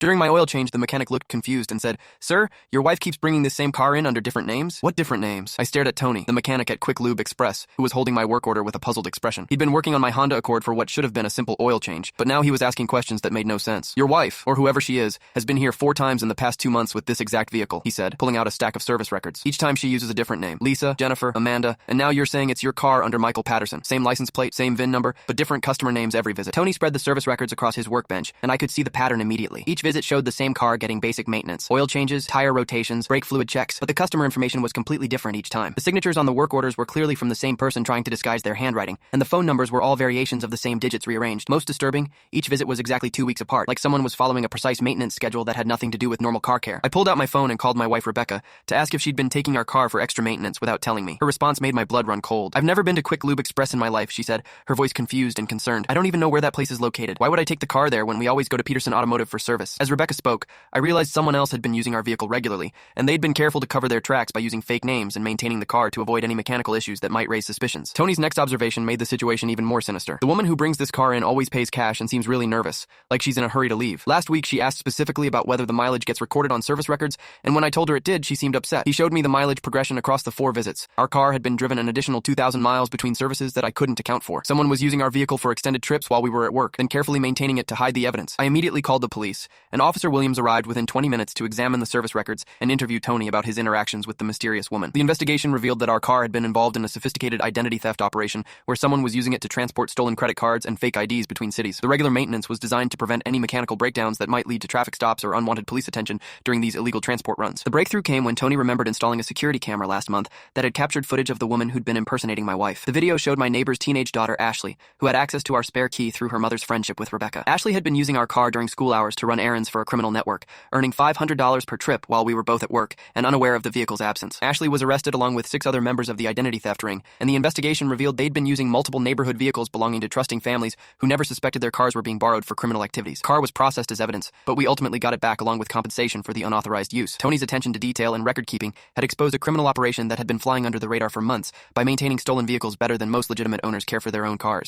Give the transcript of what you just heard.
During my oil change, the mechanic looked confused and said, "Sir, your wife keeps bringing this same car in under different names?" "What different names?" I stared at Tony, the mechanic at Quick Lube Express, who was holding my work order with a puzzled expression. He'd been working on my Honda Accord for what should have been a simple oil change, but now he was asking questions that made no sense. "Your wife, or whoever she is, has been here 4 times in the past 2 months with this exact vehicle," he said, pulling out a stack of service records. "Each time she uses a different name. Lisa, Jennifer, Amanda, and now you're saying it's your car under Michael Patterson. Same license plate, same VIN number, but different customer names every visit." Tony spread the service records across his workbench, and I could see the pattern immediately. Each visit showed the same car getting basic maintenance, oil changes, tire rotations, brake fluid checks, but the customer information was completely different each time. The signatures on the work orders were clearly from the same person trying to disguise their handwriting, and the phone numbers were all variations of the same digits rearranged. Most disturbing, each visit was exactly 2 weeks apart, like someone was following a precise maintenance schedule that had nothing to do with normal car care. I pulled out my phone and called my wife Rebecca to ask if she'd been taking our car for extra maintenance without telling me. Her response made my blood run cold. "I've never been to Quick Lube Express in my life," she said, her voice confused and concerned. "I don't even know where that place is located. Why would I take the car there when we always go to Peterson Automotive for service?" As Rebecca spoke, I realized someone else had been using our vehicle regularly, and they'd been careful to cover their tracks by using fake names and maintaining the car to avoid any mechanical issues that might raise suspicions. Tony's next observation made the situation even more sinister. "The woman who brings this car in always pays cash and seems really nervous, like she's in a hurry to leave. Last week, she asked specifically about whether the mileage gets recorded on service records, and when I told her it did, she seemed upset." He showed me the mileage progression across the 4 visits. Our car had been driven an additional 2,000 miles between services that I couldn't account for. Someone was using our vehicle for extended trips while we were at work, then carefully maintaining it to hide the evidence. I immediately called the police, and Officer Williams arrived within 20 minutes to examine the service records and interview Tony about his interactions with the mysterious woman. The investigation revealed that our car had been involved in a sophisticated identity theft operation where someone was using it to transport stolen credit cards and fake IDs between cities. The regular maintenance was designed to prevent any mechanical breakdowns that might lead to traffic stops or unwanted police attention during these illegal transport runs. The breakthrough came when Tony remembered installing a security camera last month that had captured footage of the woman who'd been impersonating my wife. The video showed my neighbor's teenage daughter, Ashley, who had access to our spare key through her mother's friendship with Rebecca. Ashley had been using our car during school hours to run errands for a criminal network, earning $500 per trip while we were both at work and unaware of the vehicle's absence. Ashley was arrested along with 6 other members of the identity theft ring, and the investigation revealed they'd been using multiple neighborhood vehicles belonging to trusting families who never suspected their cars were being borrowed for criminal activities. The car was processed as evidence, but we ultimately got it back along with compensation for the unauthorized use. Tony's attention to detail and record-keeping had exposed a criminal operation that had been flying under the radar for months by maintaining stolen vehicles better than most legitimate owners care for their own cars.